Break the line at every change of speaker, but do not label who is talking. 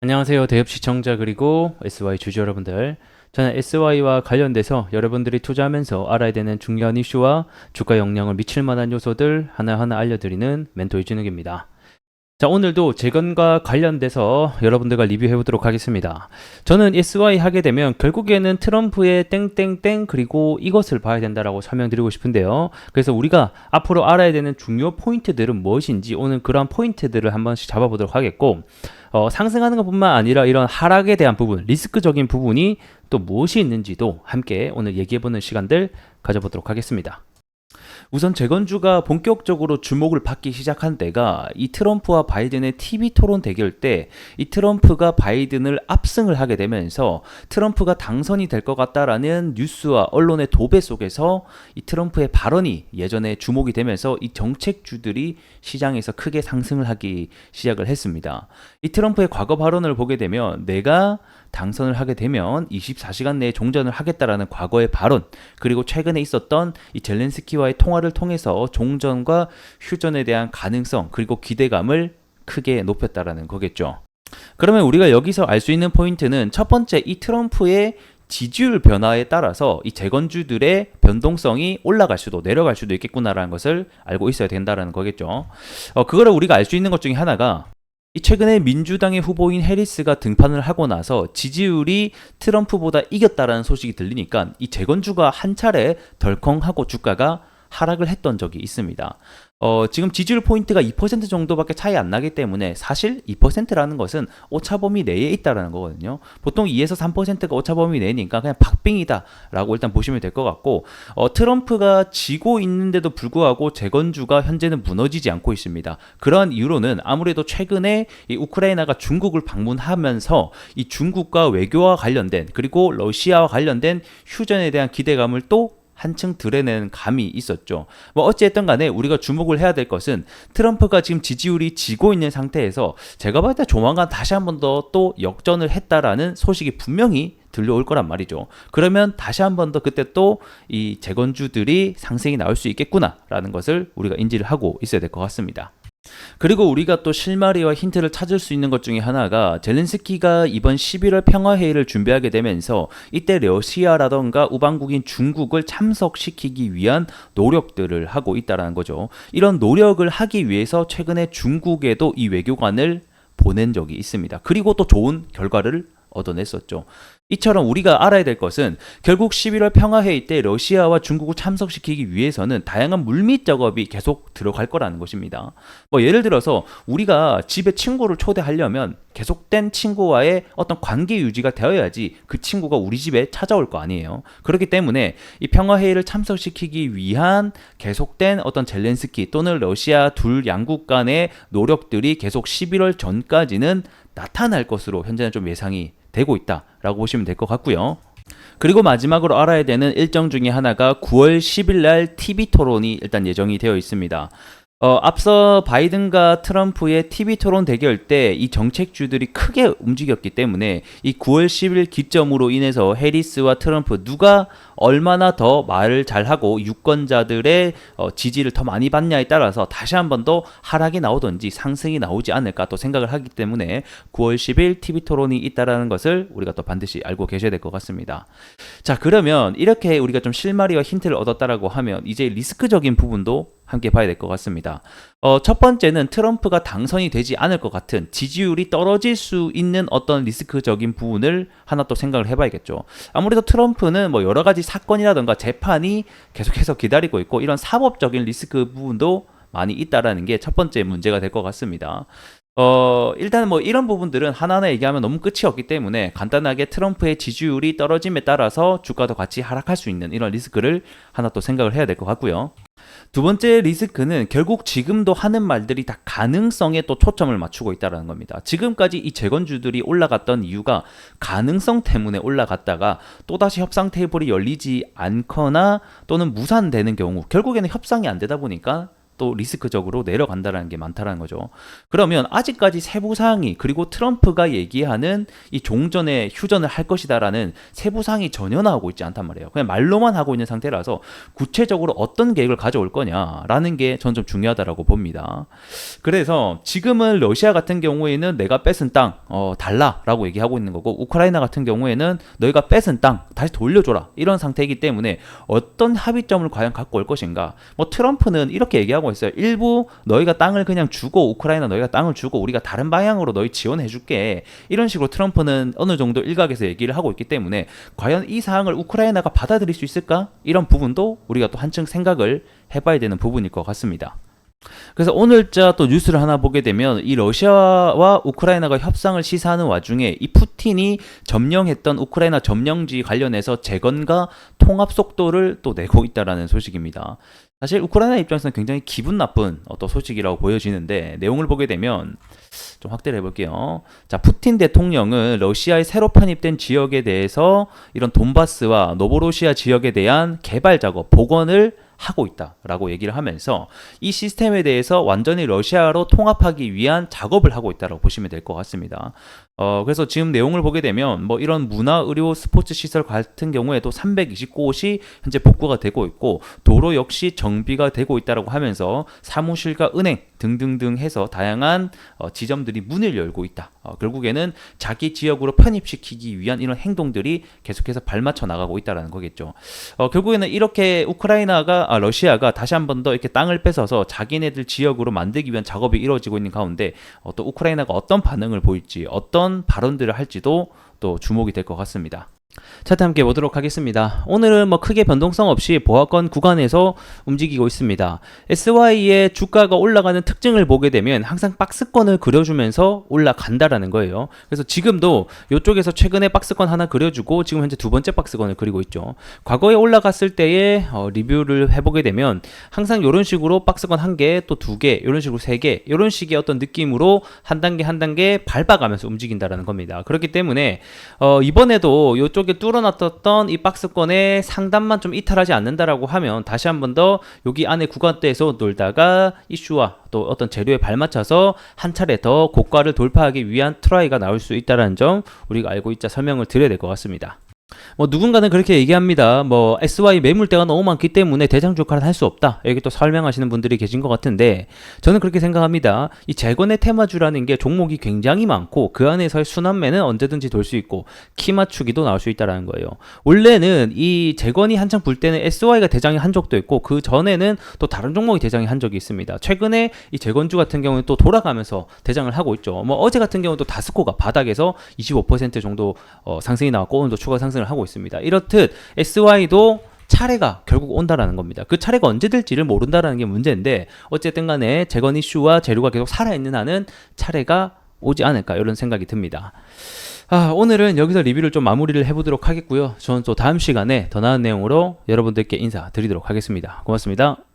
안녕하세요. 대협 시청자 그리고 SY 주주 여러분들. 저는 SY와 관련돼서 여러분들이 투자하면서 알아야 되는 중요한 이슈와 주가 영향을 미칠 만한 요소들 하나하나 알려드리는 멘토 이준욱입니다. 자, 오늘도 재건과 관련돼서 여러분들과 리뷰해 보도록 하겠습니다. 저는 SY 하게 되면 결국에는 트럼프의 땡땡땡 그리고 이것을 봐야 된다라고 설명드리고 싶은데요. 그래서 우리가 앞으로 알아야 되는 중요 포인트들은 무엇인지 오늘 그러한 포인트들을 한 번씩 잡아보도록 하겠고, 상승하는 것뿐만 아니라 이런 하락에 대한 부분, 리스크적인 부분이 또 무엇이 있는지도 함께 오늘 얘기해보는 시간들 가져보도록 하겠습니다. 우선 재건주가 본격적으로 주목을 받기 시작한 때가 이 트럼프와 바이든의 TV 토론 대결 때 이 트럼프가 바이든을 압승을 하게 되면서 트럼프가 당선이 될 것 같다라는 뉴스와 언론의 도배 속에서 이 트럼프의 발언이 예전에 주목이 되면서 이 정책주들이 시장에서 크게 상승을 하기 시작을 했습니다. 이 트럼프의 과거 발언을 보게 되면 내가 당선을 하게 되면 24시간 내에 종전을 하겠다라는 과거의 발언, 그리고 최근에 있었던 이 젤렌스키와의 통화를 통해서 종전과 휴전에 대한 가능성 그리고 기대감을 크게 높였다라는 거겠죠. 그러면 우리가 여기서 알 수 있는 포인트는 첫 번째, 이 트럼프의 지지율 변화에 따라서 이 재건주들의 변동성이 올라갈 수도 내려갈 수도 있겠구나라는 것을 알고 있어야 된다는 거겠죠. 그거를 우리가 알 수 있는 것 중에 하나가 이 최근에 민주당의 후보인 해리스가 등판을 하고 나서 지지율이 트럼프보다 이겼다라는 소식이 들리니까 이 재건주가 한 차례 덜컹하고 주가가 하락을 했던 적이 있습니다. 지금 지지율 포인트가 2% 정도밖에 차이 안 나기 때문에 사실 2%라는 것은 오차범위 내에 있다라는 거거든요. 보통 2에서 3%가 오차범위 내니까 그냥 박빙이다라고 일단 보시면 될 것 같고, 트럼프가 지고 있는데도 불구하고 재건주가 현재는 무너지지 않고 있습니다. 그러한 이유로는 아무래도 최근에 이 우크라이나가 중국을 방문하면서 이 중국과 외교와 관련된 그리고 러시아와 관련된 휴전에 대한 기대감을 또 한층 드러내는 감이 있었죠. 어찌됐든 간에 우리가 주목을 해야 될 것은 트럼프가 지금 지지율이 지고 있는 상태에서 제가 봤을 때 조만간 다시 한 번 더 또 역전을 했다라는 소식이 분명히 들려올 거란 말이죠. 그러면 다시 한 번 더 그때 또 이 재건주들이 상승이 나올 수 있겠구나라는 것을 우리가 인지를 하고 있어야 될 것 같습니다. 그리고 우리가 또 실마리와 힌트를 찾을 수 있는 것 중에 하나가 젤렌스키가 이번 11월 평화회의를 준비하게 되면서 이때 러시아라던가 우방국인 중국을 참석시키기 위한 노력들을 하고 있다는 거죠. 이런 노력을 하기 위해서 최근에 중국에도 이 외교관을 보낸 적이 있습니다. 그리고 또 좋은 결과를 얻어냈었죠. 이처럼 우리가 알아야 될 것은 결국 11월 평화회의 때 러시아와 중국을 참석시키기 위해서는 다양한 물밑 작업이 계속 들어갈 거라는 것입니다. 예를 들어서 우리가 집에 친구를 초대하려면 계속된 친구와의 어떤 관계 유지가 되어야지 그 친구가 우리 집에 찾아올 거 아니에요. 그렇기 때문에 이 평화회의를 참석시키기 위한 계속된 어떤 젤렌스키 또는 러시아 둘 양국 간의 노력들이 계속 11월 전까지는 나타날 것으로 현재는 좀 예상이 되고 있다라고 보시면 될 것 같고요. 그리고 마지막으로 알아야 되는 일정 중에 하나가 9월 10일 날 TV 토론이 일단 예정이 되어 있습니다. 앞서 바이든과 트럼프의 TV 토론 대결 때 이 정책주들이 크게 움직였기 때문에 이 9월 10일 기점으로 인해서 해리스와 트럼프 누가 얼마나 더 말을 잘하고 유권자들의 지지를 더 많이 받냐에 따라서 다시 한 번 더 하락이 나오든지 상승이 나오지 않을까 또 생각을 하기 때문에 9월 10일 TV 토론이 있다라는 것을 우리가 또 반드시 알고 계셔야 될 것 같습니다. 자, 그러면 이렇게 우리가 좀 실마리와 힌트를 얻었다라고 하면 이제 리스크적인 부분도 함께 봐야 될 것 같습니다. 첫 번째는 트럼프가 당선이 되지 않을 것 같은 지지율이 떨어질 수 있는 어떤 리스크적인 부분을 하나 또 생각을 해봐야겠죠. 아무래도 트럼프는 여러 가지 사건이라던가 재판이 계속해서 기다리고 있고 이런 사법적인 리스크 부분도 많이 있다라는 게 첫 번째 문제가 될 것 같습니다. 일단 이런 부분들은 하나하나 얘기하면 너무 끝이 없기 때문에 간단하게 트럼프의 지지율이 떨어짐에 따라서 주가도 같이 하락할 수 있는 이런 리스크를 하나 또 생각을 해야 될 것 같고요. 두 번째 리스크는 결국 지금도 하는 말들이 다 가능성에 또 초점을 맞추고 있다는 겁니다. 지금까지 이 재건주들이 올라갔던 이유가 가능성 때문에 올라갔다가 또다시 협상 테이블이 열리지 않거나 또는 무산되는 경우 결국에는 협상이 안 되다 보니까 또 리스크적으로 내려간다라는 게 많다라는 거죠. 그러면 아직까지 세부사항이 그리고 트럼프가 얘기하는 이 종전에 휴전을 할 것이다라는 세부사항이 전혀 나오고 있지 않단 말이에요. 그냥 말로만 하고 있는 상태라서 구체적으로 어떤 계획을 가져올 거냐라는 게 전 좀 중요하다라고 봅니다. 그래서 지금은 러시아 같은 경우에는 내가 뺏은 땅 달라라고 얘기하고 있는 거고, 우크라이나 같은 경우에는 너희가 뺏은 땅 다시 돌려줘라 이런 상태이기 때문에 어떤 합의점을 과연 갖고 올 것인가. 뭐 트럼프는 이렇게 얘기하고 있어요. 일부 너희가 땅을 그냥 주고, 우크라이나 너희가 땅을 주고 우리가 다른 방향으로 너희 지원해 줄게, 이런 식으로 트럼프는 어느 정도 일각에서 얘기를 하고 있기 때문에 과연 이 사항을 우크라이나가 받아들일 수 있을까, 이런 부분도 우리가 또 한층 생각을 해봐야 되는 부분일 것 같습니다. 그래서 오늘자 또 뉴스를 하나 보게 되면 이 러시아와 우크라이나가 협상을 시사하는 와중에 이 푸틴이 점령했던 우크라이나 점령지 관련해서 재건과 통합 속도를 또 내고 있다라는 소식입니다. 사실 우크라이나 입장에서는 굉장히 기분 나쁜 또 소식이라고 보여지는데, 내용을 보게 되면 좀 확대를 해볼게요. 자, 푸틴 대통령은 러시아의 새로 편입된 지역에 대해서 이런 돈바스와 노보로시아 지역에 대한 개발 작업, 복원을 하고 있다라고 얘기를 하면서 이 시스템에 대해서 완전히 러시아로 통합하기 위한 작업을 하고 있다라고 보시면 될 것 같습니다. 그래서 지금 내용을 보게 되면 뭐 이런 문화, 의료, 스포츠 시설 같은 경우에도 329곳이 현재 복구가 되고 있고, 도로 역시 정비가 되고 있다라고 하면서 사무실과 은행 등등등 해서 다양한 지점들이 문을 열고 있다. 결국에는 자기 지역으로 편입시키기 위한 이런 행동들이 계속해서 발맞춰 나가고 있다라는 거겠죠. 결국에는 이렇게 러시아가 다시 한 번 더 이렇게 땅을 뺏어서 자기네들 지역으로 만들기 위한 작업이 이루어지고 있는 가운데 또 우크라이나가 어떤 반응을 보일지, 어떤 발언들을 할지도 또 주목이 될 것 같습니다. 차트 함께 보도록 하겠습니다. 오늘은 뭐 크게 변동성 없이 보합권 구간에서 움직이고 있습니다. SY의 주가가 올라가는 특징을 보게 되면 항상 박스권을 그려주면서 올라간다라는 거예요. 그래서 지금도 이쪽에서 최근에 박스권 하나 그려주고 지금 현재 두 번째 박스권을 그리고 있죠. 과거에 올라갔을 때의 리뷰를 해보게 되면 항상 이런 식으로 박스권 한 개, 또 두 개, 이런 식으로 세 개, 이런 식의 어떤 느낌으로 한 단계 한 단계 밟아가면서 움직인다라는 겁니다. 그렇기 때문에 이번에도 이쪽에 뚫어놨던 이 박스권의 상단만 좀 이탈하지 않는다라고 하면 다시 한 번 더 여기 안에 구간대에서 놀다가 이슈와 또 어떤 재료에 발맞춰서 한 차례 더 고가를 돌파하기 위한 트라이가 나올 수 있다는 점 우리가 알고 있자 설명을 드려야 될 것 같습니다. 뭐 누군가는 그렇게 얘기합니다. 뭐 SY 매물대가 너무 많기 때문에 대장주가를 할 수 없다, 이렇게 또 설명하시는 분들이 계신 것 같은데, 저는 그렇게 생각합니다. 이 재건의 테마주라는 게 종목이 굉장히 많고 그 안에서의 순환매는 언제든지 돌 수 있고 키 맞추기도 나올 수 있다는 거예요. 원래는 이 재건이 한창 불 때는 SY가 대장이 한 적도 있고 그 전에는 또 다른 종목이 대장이 한 적이 있습니다. 최근에 이 재건주 같은 경우는 또 돌아가면서 대장을 하고 있죠. 뭐 어제 같은 경우도 다스코가 바닥에서 25% 정도 상승이 나왔고 오늘도 추가 상승을 하고 있습니다. 이렇듯 SY도 차례가 결국 온다라는 겁니다. 그 차례가 언제 될지를 모른다라는 게 문제인데, 어쨌든 간에 재건 이슈와 재료가 계속 살아있는 한은 차례가 오지 않을까, 이런 생각이 듭니다. 오늘은 여기서 리뷰를 좀 마무리를 해보도록 하겠고요. 저는 또 다음 시간에 더 나은 내용으로 여러분들께 인사드리도록 하겠습니다. 고맙습니다.